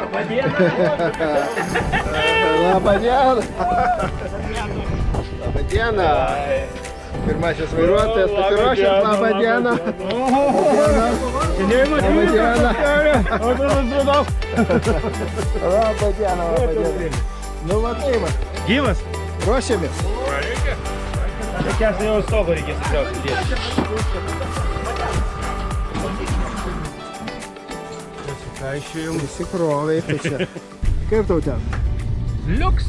Labą dieną. Labą dieną. Pirmasis vairuotojas pasiruošęs. Labą dieną. Labą dieną. Labą dieną. Nu va tai va. Gyvas? Ruošiamės. Reikės jau stogą reikės įsiauti. Pasikaišėjom. Įsikrovai, tai čia. Kaip tau ten? Liuks.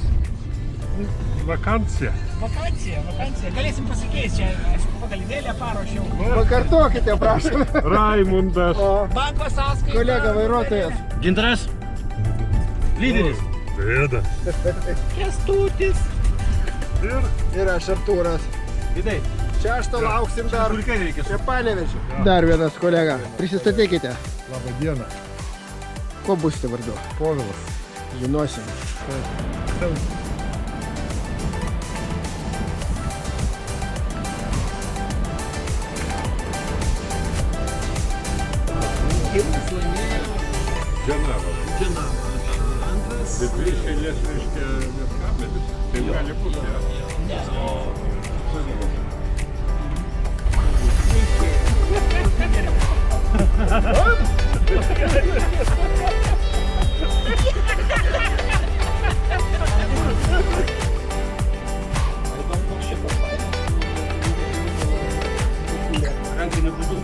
Vakancija. Vakancija. Galėsim pasikeisti čia. Aš pagalvėlę paruošiau. Pakartokite, prašom. Raimundas. Banko sąskaita. Kolega vairuotojas. Gintaras. Lyderis. Bėda. Kęstutis. Ir aš Artūras. Vidai. Šeštą lauksim dar. Smulkiai reikės. Čia Panevėžį. Dar vienas kolega. Prisistatykite. Labą dieną. Kuo būsite vardu? Povilas. Žinosim. Džianava. Bet dvi išėlės reiškia Lietkabelis. Tai gali būti. Rankiniu būdu.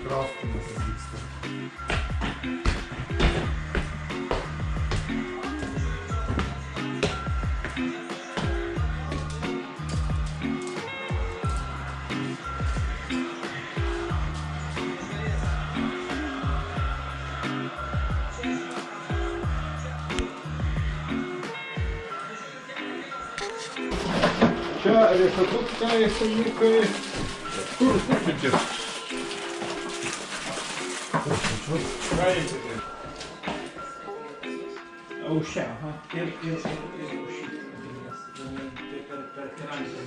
Kraustymas vyksta. Čia reproduktai, savininkai. Kur kurkite? Auscia, ir užšyti. Per keramikos.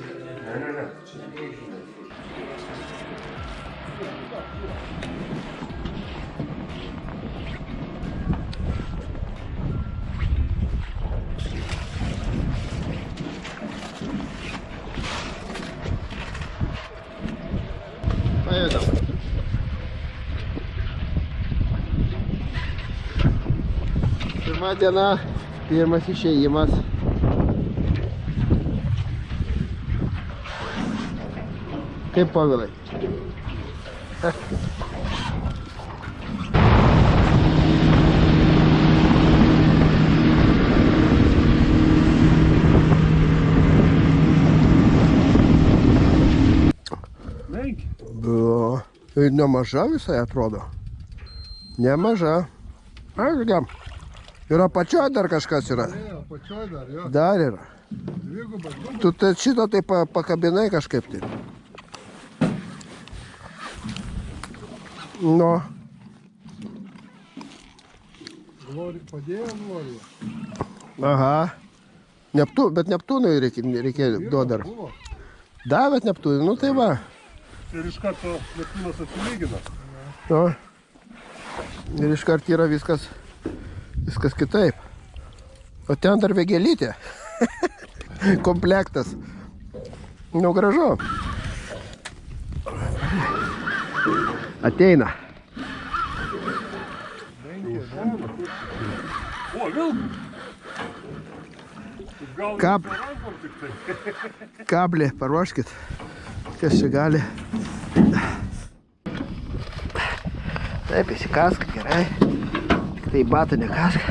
Pajudam. Pirma diena, pirmas išėjimas. Kaip Povilai? Buvo. Ir nemaža visai atrodo. Nemaža. Žiūrėm. Ir apačioj dar kažkas yra. Apačioj dar, jo. Dar yra. Dvigubas, Tu šito tai pakabinai kažkaip tai. Nu. padėjo Glorija. Aha. Bet Neptūnui reikėjo duoti dar. Buvo. Davėt Neptūnui, nu tai va. Ir iš karto Neptūnas atsilygina. Nu. Ir iš karto yra viskas kitaip. O ten dar vėgelytė. Komplektas. Nu, gražu. Ateina. O, vėl. Gal rankom tik tai. Kablį paruoškit. Kas čia gali. Taip, įsikask, gerai. Tik tai batą nekask.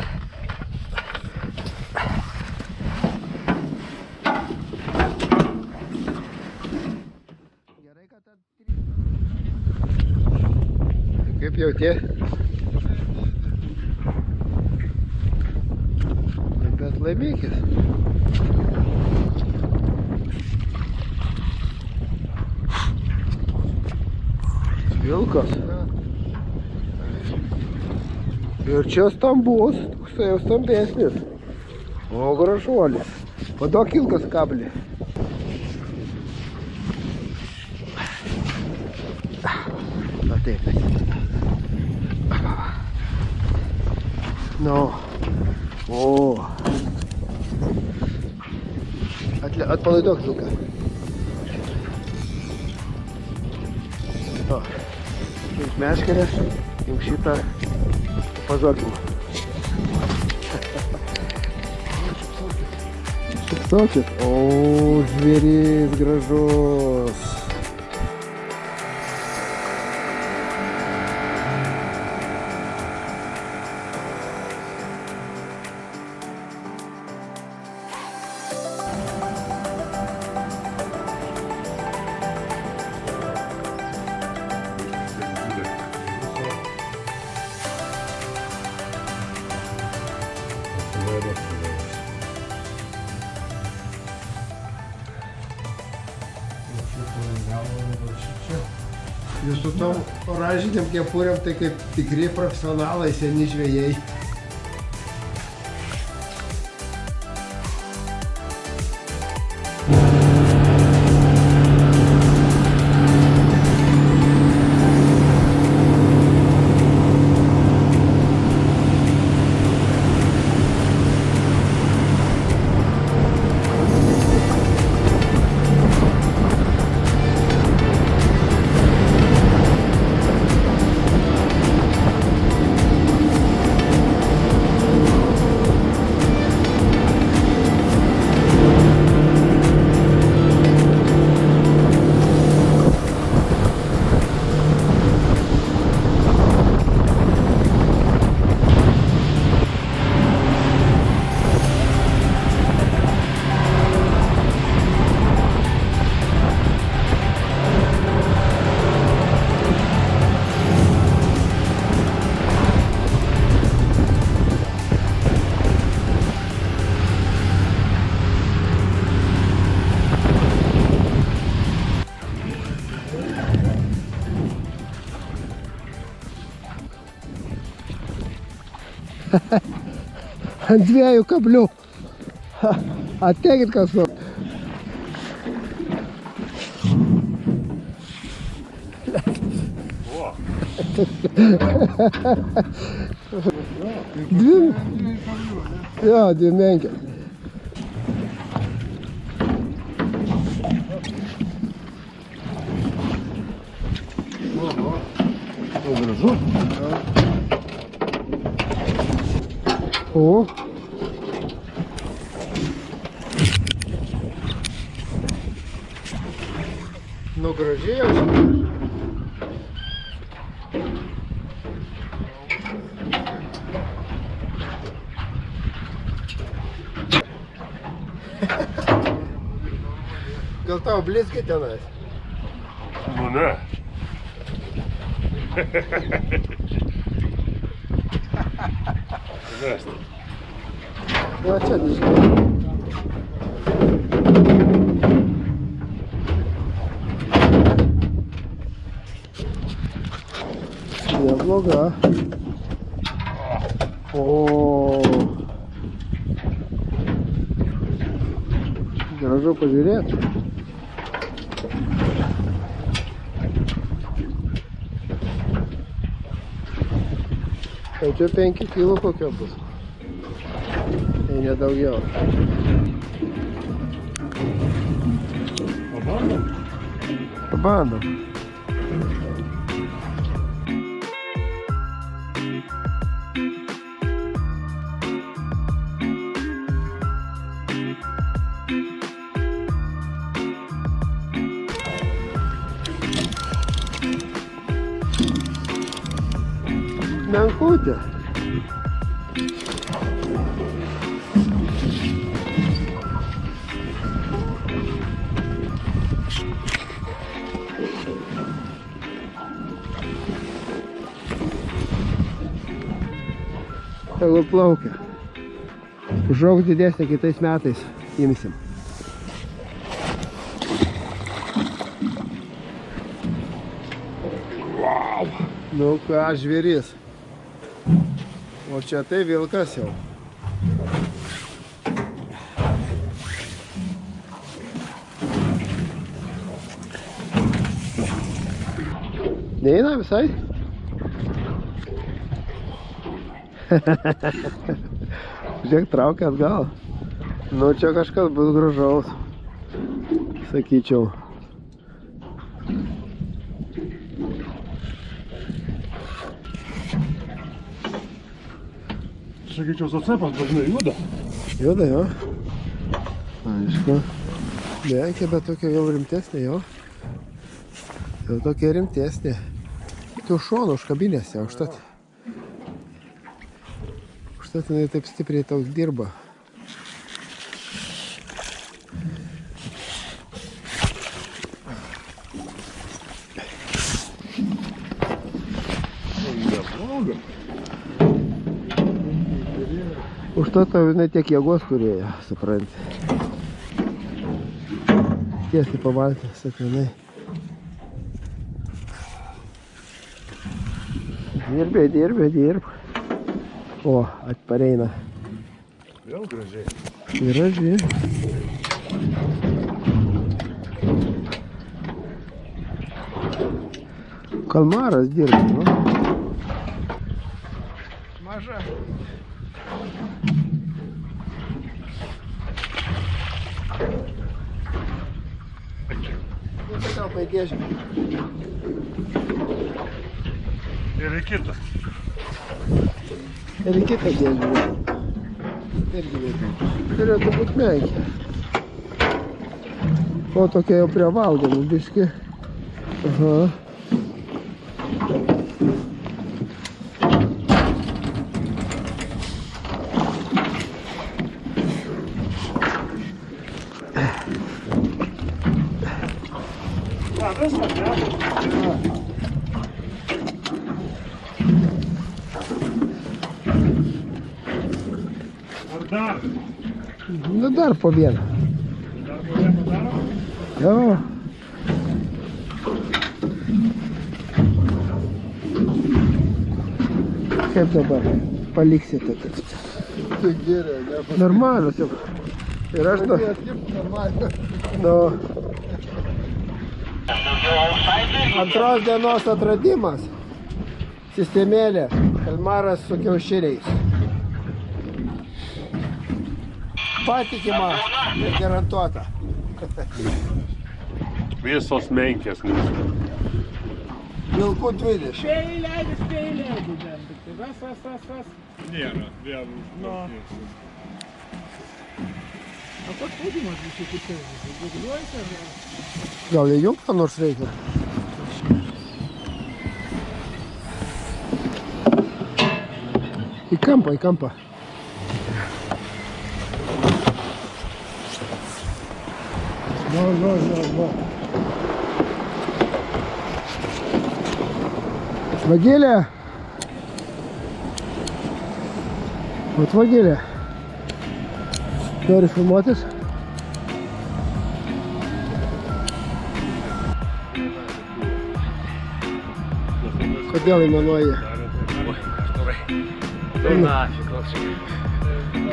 Kaip jauti? Bet laimėkis. Vilkas. Ir čia stambus, toksai jau stambesnis. O gražuolis. Paduok ilgas kablį. Va taip. Nu. O. Atpalaiduok vilką. O. Imk meškerės, imk šitą, pazuokim. Šipsokit. O, žvėris gražus. Jūs su tom oranžiniam kepurėm tai kaip tikri profesionalai, seni žvejai. Ant 2 kablių. Ateikit kas nors. Dvi. Jo, 2 menkės. Gražu. O. Nu gražiai jau. Gal tau blizgi tenais? Nu ne. Vesti. Va čia blizgi. Nebloga. O. Gražu pažiūrėti. Tai čia 5 kilo kokio bus. Tai nedaugiau. Pabandom? Pabandom. Menkutė. Tegul plaukia. Užaugs didesnė, kitais metais imsim. Wow. Nu ką, žvėris. O čia tai vilkas jau. Neina visai? Žiūrėk, traukia atgal. Nu čia kažkas bus gražaus, sakyčiau. Sakyčiau, zacepas dažnai juda. Juda, jo. Aišku. Menkė, bet tokia jau rimtesnė, jo. Jau tokia rimtesnė. Tu šonu užkabinėse, užtat. Užtat jinai taip stipriai tau dirba. Nebloga. Užtat tau jinai tiek jėgos turėjo, supranti. Tiesiai pavaltė, sakynai. Dirb. O, pareina. Vėl gražiai. Gražiai. Kalmaras dirba, nu. Maža. Nu, tai tau paidėžiu. Ir į kitą. Ir į kitą dėžiu. Irgi veikia. Turėtų būt menkė. O tokia jau prie valgomų biški. Aha. Dar. Nu dar po vieną. Jo. Kaip dabar? Paliksite taip. Tik geriau, ne? Normalios jau. Ir aš nu. Normaliai. Nu. Antros dienos atradimas. Sistemėlė. Kalmaras su kiaušiniais. Patikima ir garantuota. Visos menkės mūsų. Vilkų 20. Spėji leidži. Vas. Nėra, vėl užplaukės. O koks spaudimas visi kitai? Reguliuojasi ar ne? Gal įjungt ką nors reikia? Į kampą. No. Vagėlė. Vat vagėlė. Nori filmuotis? Kodėl įmanuoji?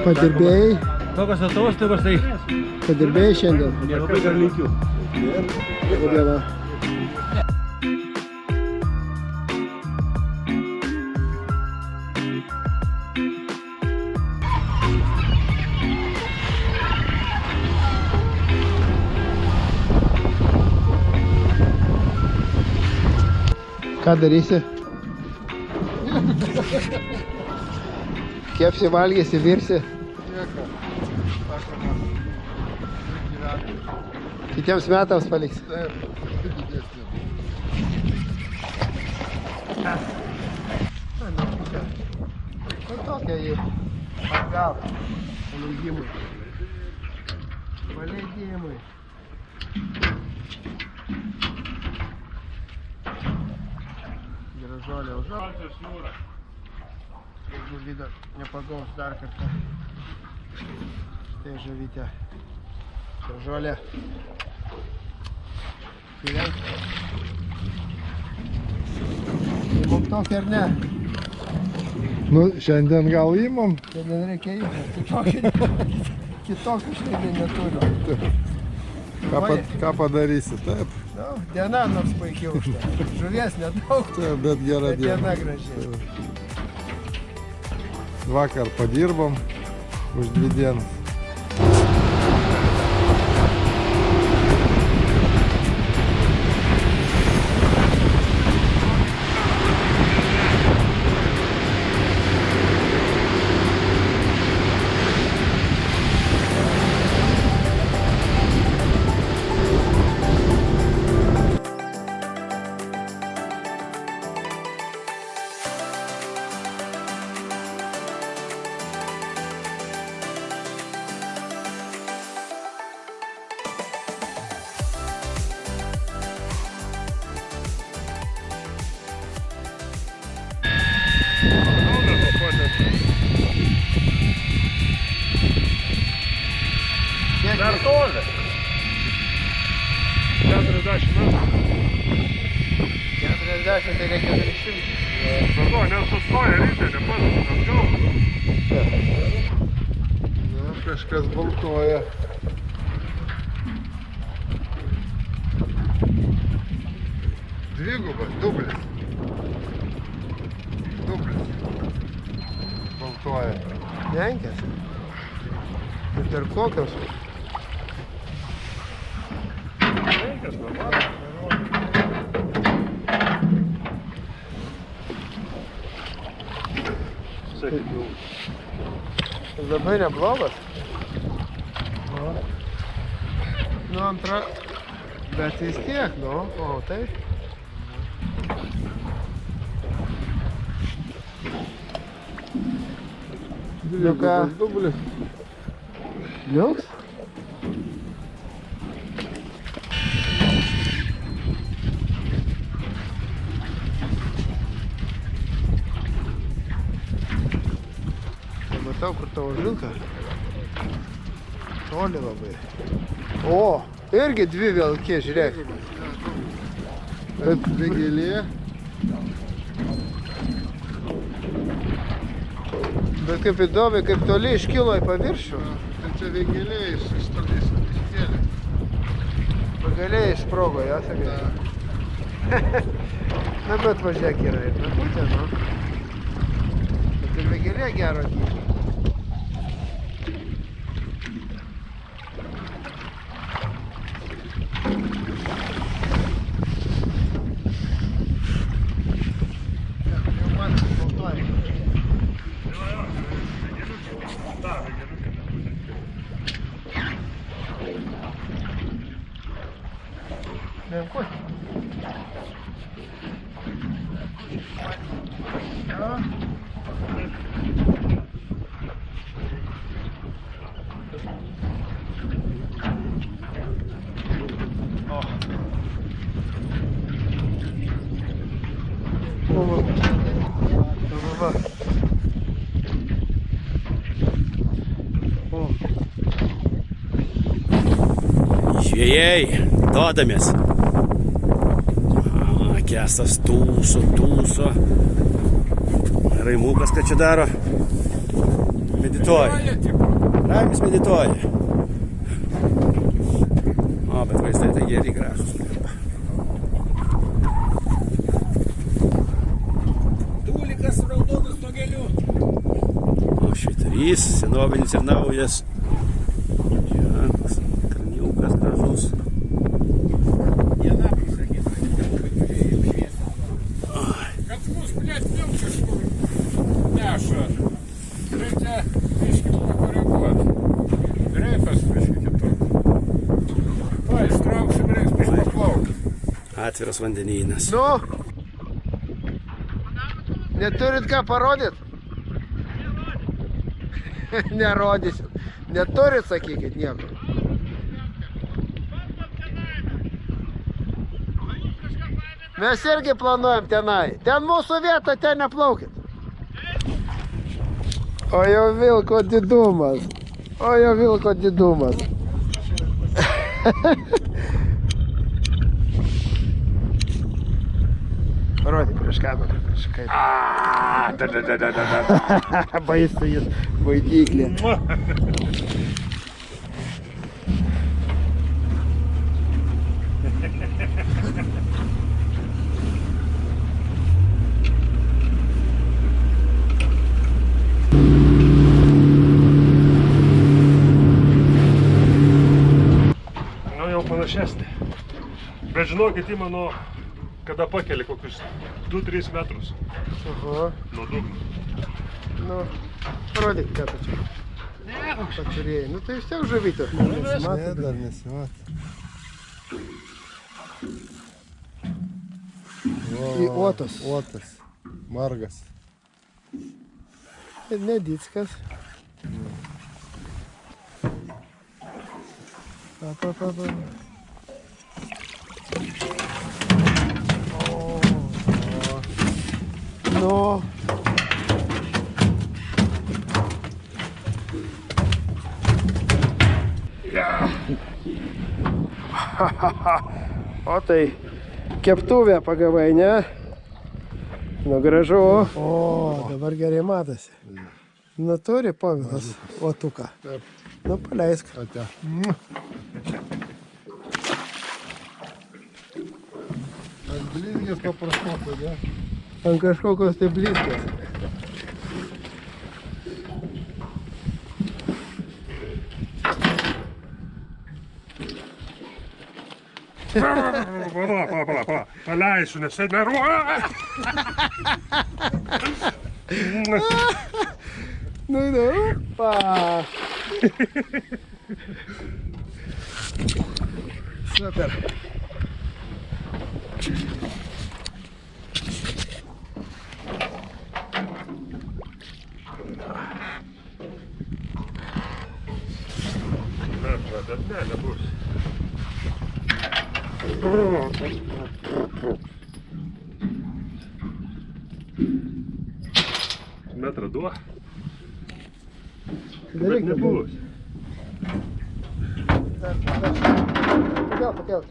Padirbėjai? Tokios atostogos tai Padirbėjai šiandien? nelabai dar linkiu. Labą dieną. Ką darysi? Kepsi, valgysi, virsi? Nieko. Sakomas. Gyventi. Kitiems metams paliks. Taip. Didesnė. Nu tokia jį. Atgal. Paleidimui. Gražuolė užaugti. Jeigu Vida nepagaus dar kartą. Štai žavytė. Gražuolė. Įrenk. Įmum tokį ar ne? Nu, šiandien gal įmam. Šiandien reikia įmum. Kitokį šiandien neturiu. Ką padarysi, taip. Nu, diena nors puikiai užta. Žuvies nedaug, Taip, bet gera bet diena. diena gražiai. Vakar padirbom už 2 dienas. Dar toli. 40 metrų. 40 tai reikia 300. Sako, nesustoja rytė, nepats atgal. Na, kažkas baltuoja. Dvigubas, dublis. Baltuoja. Menkės. Ir dar kokios. Menkės normaliai. Sakyčiau. Labai neblogas. Nu, antra. Bet vis tiek, nu. O, taip. Dvigubas, dublis. Liuks? Matau, kur tavo vilka. Toli labai. O, irgi 2 vilkė, žiūrėk. Bet vėgėlė. Bet kaip įdomi, kaip toli iškilo į paviršių. Tai čia vėgėliai iš tolys iškėlė. Pagaliai išsprogo, ja, sakai? Na, bet važiuok yra ir nakutė, nu. Bet ir vėgėlė gero dydžio. Žvėjai, duodamės. Kestas tūso. Raimukas, ką čia daro? Medituoja. Raimis medituoja. O, bet vaizdai tai geri gražus. Tūlikas raudonas stogeliu. O, švyturys, senovinis ir naujas. Ženklas, karniukas gražus. Kad mus, blėt, vėl kažkur neša. Reikia biškį pakoreguot. Reifas biškį kitur. Va, ištrauksim, reiks biškį paplaukti. Atviras vandenynas. Nu? Neturit ką parodyt? Nerodysit. Neturit, sakykit, nieko. Mes irgi planuojam tenai. Ten mūsų vieta, ten neplaukit. O jau vilko didumas. Parodyk prieš kamerą. Baisu jis, vaidyklė. Nu jau panašesnė. Bet žinokit, į mano, kada pakeli kokius 2-3 metrus Oho. nuo dugno. Nu, parodyk, ką tu čia. Pačiurėjai. Nu tai vis tiek žuvytės. Ne, dar nesimato. Į otas. Otas. Margas. Ir nedickas. Pa. Nu. O tai keptuvę pagavai, ne? Nu gražu. O, dabar gerai matosi. Nu turi Povilas otuką. Nu paleisk. Ate. Ant blizgės paprastokai, ne? Ant kažkokios tai blizgės. Pala. Paleisiu, nes tai neruoja. Nu, pa. Super. Bet ne, nebus. Metrą 2. Bet nebus. Pakel.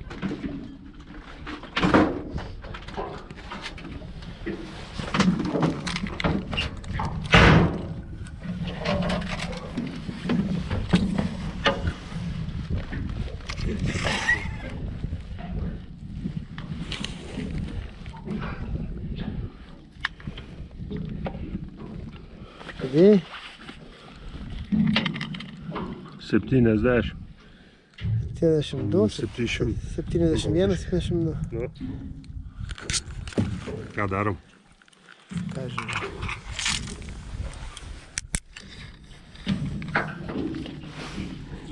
Ir 70. 72, 700. 71, 72. Nu. Ką darom? Ką žinau.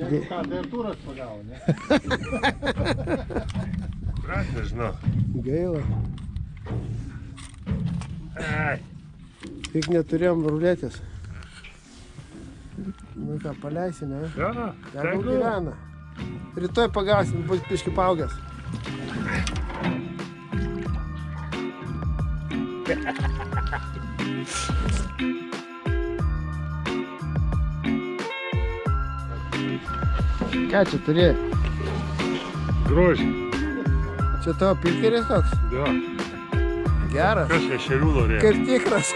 Ką, tai Artūras pagavo, ne? Brat, nežinau. Gaila. Ai. Tik neturėjom ruletės. Nu ką, paleisi, ne? Jo, Tegul gyvena. Rytoj pagausim, bus biški paaugęs. Ką čia turi? Grožį. Čia tavo pikeris toks? Jo. Geras. Kas čia šerių norėjo? Kaip tikras.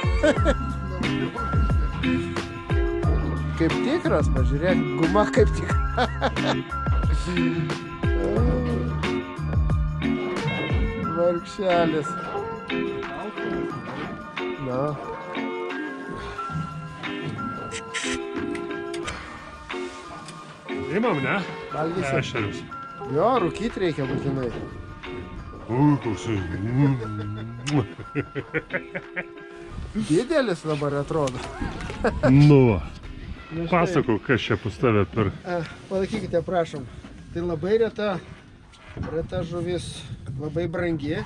Kaip tikras, pažiūrėk, guma kaip tikra. Vargšelis. Na. Imam, ne? Valgysim. Ešerius. Jo, rūkyt reikia būtinai. Koksai. Didelis dabar atrodo. Nu va. Pasakau, kas čia pas tave per... Palaikykite, prašom. Tai labai reta žuvis, labai brangi.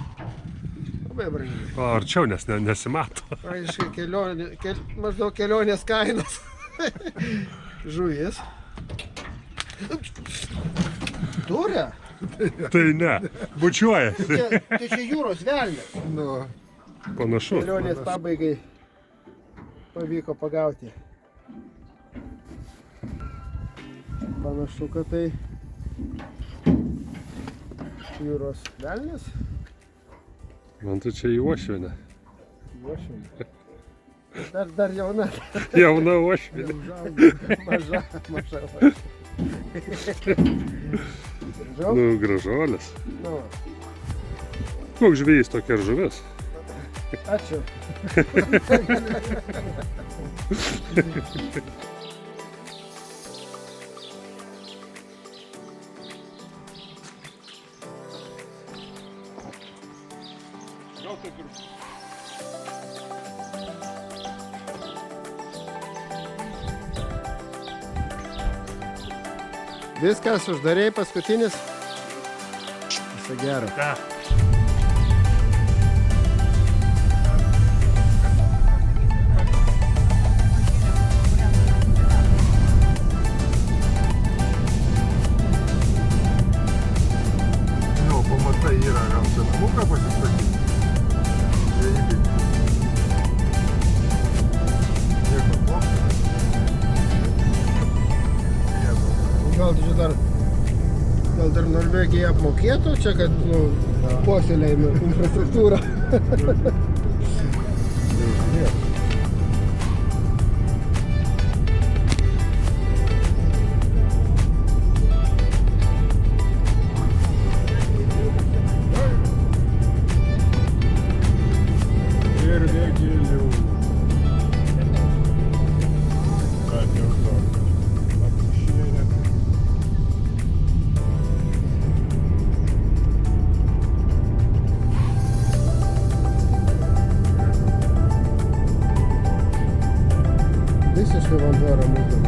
Labai brangi. O, arčiau, nes nesimato. Praktiškai maždaug kelionės kainos. Žuvis. Durė? Tai ne, bučiuoja. Tai čia jūros velnės. Nu, Panašu. Kelionės pabaigai pavyko pagauti. Panašu, kad tai jūros velnės. Man tu čia į uošvienę. Dar jauna. Jauna uošvienė. Maža. Gražu? Nu, gražuolis. Nu, Koks žvejys tokia ir žuvis? ačiū. Viskas, uždarėjai paskutinis. Viso gero. Ta. jau pamatai yra, gal čia namuką pasistatyti. Žvejybai. Nieko tokio. Gal dar Norvegija apmokėtų čia, kad puoselėjame infrastruktūrą. Ir vėgėlių. Kad jau to. Apsišėrė. Visiškai vanduo ramus.